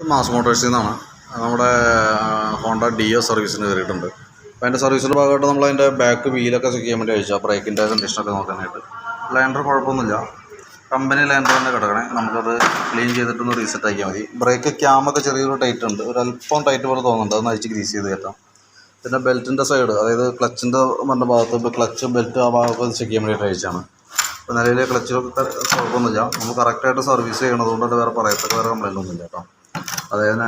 Mass മോട്ടോഴ്സിൽ നിന്നാണ്. നമ്മുടെ Honda deo സർവീസിന് കയറിയിട്ടുണ്ട്. അപ്പോൾ അതിൻ്റെ സർവീസിൻ്റെ ഭാഗമായിട്ട് നമ്മളതിൻ്റെ ബാക്ക് വീലൊക്കെ ചെക്ക് ചെയ്യാൻ വേണ്ടി അയച്ചാൽ ബ്രേക്കിൻ്റെ കണ്ടീഷനൊക്കെ നോക്കാനായിട്ട്. ലാൻഡർ കുഴപ്പമൊന്നുമില്ല, കമ്പനി ലാൻഡർ തന്നെ കിടക്കണേ. നമുക്കത് ക്ലീൻ ചെയ്തിട്ടൊന്ന് റീസെറ്റ് ആക്കിയാൽ മതി. ബ്രേക്ക് ക്യാമൊക്കെ ചെറിയൊരു ടൈറ്റ് ഉണ്ട്, ഒരല്പം ടൈറ്റ് പോലെ തോന്നുന്നുണ്ട്, അതൊന്ന് അഴിച്ച് ഗ്രീസ് ചെയ്ത് കയറ്റാം. പിന്നെ ബെൽറ്റിൻ്റെ സൈഡ്, അതായത് ക്ലച്ചിൻ്റെ മറ്റേ ഭാഗത്ത് ഇപ്പോൾ ക്ലച്ച് ബെൽറ്റ് ആ ഭാഗമൊക്കെ ചെക്ക് ചെയ്യാൻ വേണ്ടിയിട്ട് അയച്ചാണ്. ഇപ്പോൾ നിലവിലെ ക്ലച്ചിലൊക്കെ കുഴപ്പമൊന്നുമില്ല. നമ്മൾ കറക്റ്റായിട്ട് സർവീസ് ചെയ്യണതുകൊണ്ട് തന്നെ വേറെ പറയത്തക്ക വേറെ കംപ്ലൈൻ്റ് ഒന്നുമില്ല കേട്ടോ. അതായത്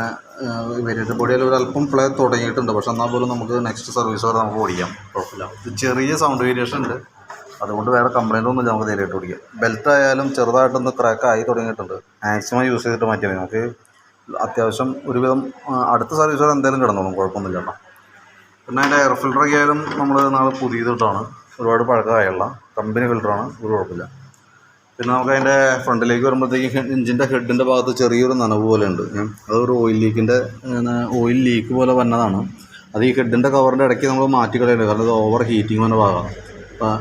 വേരിയൻ്റ് ബോഡിയിൽ ഒരല്പം പ്ലേ തുടങ്ങിയിട്ടുണ്ട്, പക്ഷെ എന്നാൽ പോലും നമുക്ക് നെക്സ്റ്റ് സർവീസ് വരെ നമുക്ക് ഓടിക്കാം, കുഴപ്പമില്ല. ചെറിയ സൗണ്ട് വേരിയേഷൻ ഉണ്ട്, അതുകൊണ്ട് വേറെ കംപ്ലൈൻ്റ് ഒന്നുമില്ല, നമുക്ക് ധൈര്യമായിട്ട് ഓടിക്കാം. ബെൽറ്റ് ആയാലും ചെറുതായിട്ടൊന്ന് ക്രാക്ക് ആയി തുടങ്ങിയിട്ടുണ്ട്, മാക്സിമം യൂസ് ചെയ്തിട്ട് മാറ്റിയാൽ മതി. നമുക്ക് അത്യാവശ്യം ഒരുവിധം അടുത്ത സർവീസ് വരെ എന്തായാലും കിടന്നോളും, കുഴപ്പമൊന്നുമില്ല കേട്ടോ. പിന്നെ അതിൻ്റെ എയർ ഫിൽറ്ററൊക്കെ ആയാലും നമ്മൾ നാളെ പുതിയതിട്ടാണ്, ഒരുപാട് പഴക്കമായുള്ള കമ്പനി ഫിൽറ്ററാണ്, ഒരു കുഴപ്പമില്ല. പിന്നെ നമുക്ക് അതിൻ്റെ ഫ്രണ്ടിലേക്ക് വരുമ്പോഴത്തേക്ക് എഞ്ചിൻ്റെ ഹെഡിൻ്റെ ഭാഗത്ത് ചെറിയൊരു നനവ് പോലെ ഉണ്ട്. അതൊരു ഓയിൽ ലീക്കിൻ്റെ ഓയിൽ ലീക്ക് പോലെ വന്നതാണ്. അത് ഈ ഹെഡിൻ്റെ കവറിൻ്റെ ഇടയ്ക്ക് നമ്മൾ മാറ്റി കളയേണ്ടത്, കാരണം അത് ഓവർ ഹീറ്റിംഗ് വന്ന ഭാഗമാണ്. അപ്പോൾ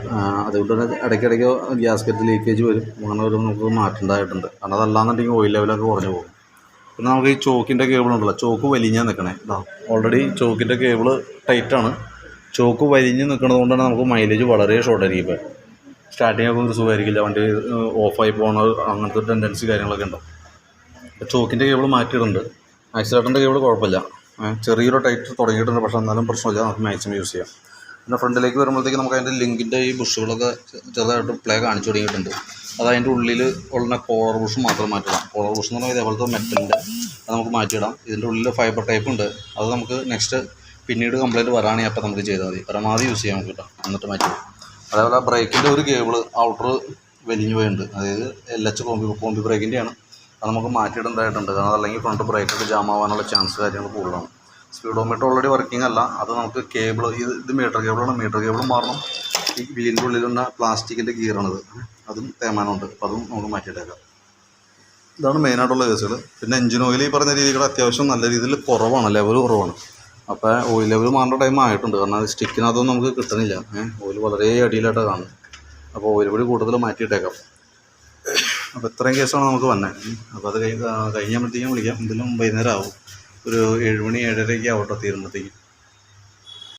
അതുകൊണ്ട് തന്നെ ഇടയ്ക്കിടയ്ക്ക് ഗ്യാസ്കറ്റ് ലീക്കേജ് വരും, അങ്ങനെ ഒരു നമുക്ക് മാറ്റേണ്ടതായിട്ടുണ്ട്. കാരണം അതല്ലാന്നുണ്ടെങ്കിൽ ഓയിൽ ലെവലൊക്കെ കുറഞ്ഞു പോകും. പിന്നെ നമുക്ക് ഈ ചോക്കിൻ്റെ കേബിൾ ഉണ്ടല്ലോ, ചോക്ക് വലിഞ്ഞാൽ നിൽക്കണേ. ഓൾറെഡി ചോക്കിൻ്റെ കേബിൾ ടൈറ്റാണ്, ചോക്ക് വലിഞ്ഞ് നിൽക്കുന്നത് കൊണ്ട് തന്നെ നമുക്ക് മൈലേജ് വളരെ ഷോർട്ടായിരിക്കും. ഇപ്പോൾ സ്റ്റാർട്ടിങ്ങൊക്കെ ഒരു സുഖമായിരിക്കില്ല, വണ്ടി ഓഫായി പോകുന്നത്, അങ്ങനത്തെ ടെൻഡൻസി കാര്യങ്ങളൊക്കെ ഉണ്ടാവും. അപ്പോൾ ചോക്കിൻ്റെ കേബിൾ മാറ്റിയിട്ടുണ്ട്. ആക്സിലേറ്ററിൻ്റെ കേബിൾ കുഴപ്പമില്ല, ചെറിയൊരു ടൈറ്റ് തുടങ്ങിയിട്ടുണ്ട്, പക്ഷേ എന്നാലും പ്രശ്നമില്ല, നമുക്ക് മാക്സിമം യൂസ് ചെയ്യാം. പിന്നെ ഫ്രണ്ടിലേക്ക് വരുമ്പോഴത്തേക്ക് നമുക്ക് അതിൻ്റെ ലിങ്കിൻ്റെ ഈ ബുഷുകളൊക്കെ ചെറുതായിട്ട് പ്ലേ കാണിച്ചു തുടങ്ങിയിട്ടുണ്ട്. അത് അതിൻ്റെ ഉള്ളിൽ ഉള്ള കോളർ ബുഷ് മാത്രം മാറ്റിടാം. കോളർ ബുഷ് എന്ന് പറഞ്ഞാൽ ഇതേപോലത്തെ മെറ്റലിൻ്റെ, അത് നമുക്ക് മാറ്റിയിടാം. ഇതിൻ്റെ ഉള്ളിൽ ഫൈബർ ടൈപ്പ് ഉണ്ട്, അത് നമുക്ക് നെക്സ്റ്റ് പിന്നീട് കംപ്ലൈൻറ്റ് വരാണെങ്കിൽ അപ്പോൾ നമുക്ക് ചെയ്താൽ മതി, പരമാവധി യൂസ് ചെയ്യാൻ നമുക്ക് കിട്ടാം, എന്നിട്ട് മാറ്റി. അതേപോലെ ആ ബ്രേക്കിൻ്റെ ഒരു കേബിൾ ഔട്ടർ വലിഞ്ഞു പോയിട്ടുണ്ട്, അതായത് LH കോമ്പി ബ്രേക്കിൻ്റെയാണ്, അത് നമുക്ക് മാറ്റിയിടേണ്ടതായിട്ടുണ്ട്. കാരണം അതല്ലെങ്കിൽ ഫ്രണ്ട് ബ്രേക്കൊക്കെ ജാം ആവാനുള്ള ചാൻസ് കാര്യങ്ങൾ കൂടുതലാണ്. സ്പീഡോമീറ്റർ ഓൾറെഡി വർക്കിംഗ് അല്ല, അത് നമുക്ക് കേബിൾ ഇത് മീറ്റർ കേബിളാണ്, മീറ്റർ കേബിൾ മാറണം. ഈ വീലിൻ്റെ ഉള്ളിലുള്ള പ്ലാസ്റ്റിക്കിൻ്റെ ഗിയറാണത്, അതും തേമാനമുണ്ട്, അപ്പോൾ അതും നമുക്ക് മാറ്റിയിട്ടേക്കാം. ഇതാണ് മെയിനായിട്ടുള്ള കേസുകൾ. പിന്നെ എഞ്ചിൻ ഓയിൽ ഈ പറഞ്ഞ രീതികൾ അത്യാവശ്യം നല്ല രീതിയിൽ കുറവാണ്, ലെവൽ കുറവാണ്. അപ്പോൾ ഓയിൽ ലെവൽ മാറേണ്ട ടൈം ആയിട്ടുണ്ട്, കാരണം അത് സ്റ്റിക്കിനകത്തൊന്നും നമുക്ക് കിട്ടുന്നില്ല. ഓയിൽ വളരെ അടിയിലായിട്ടാണ് കാണുന്നത്, അപ്പോൾ ഓയിൽ കൂടി കൂടുതൽ മാറ്റിയിട്ടേക്കാം. അപ്പോൾ ഇത്രയും കേസാണ് നമുക്ക് വന്നത്. അപ്പോൾ അത് കഴിഞ്ഞാകുമ്പോഴത്തേക്കും വിളിക്കാം, എന്തെങ്കിലും വൈകുന്നേരം ആവും, ഒരു 7 മണി 7:30 ആവട്ടെ തീരുമ്പോഴത്തേക്കും.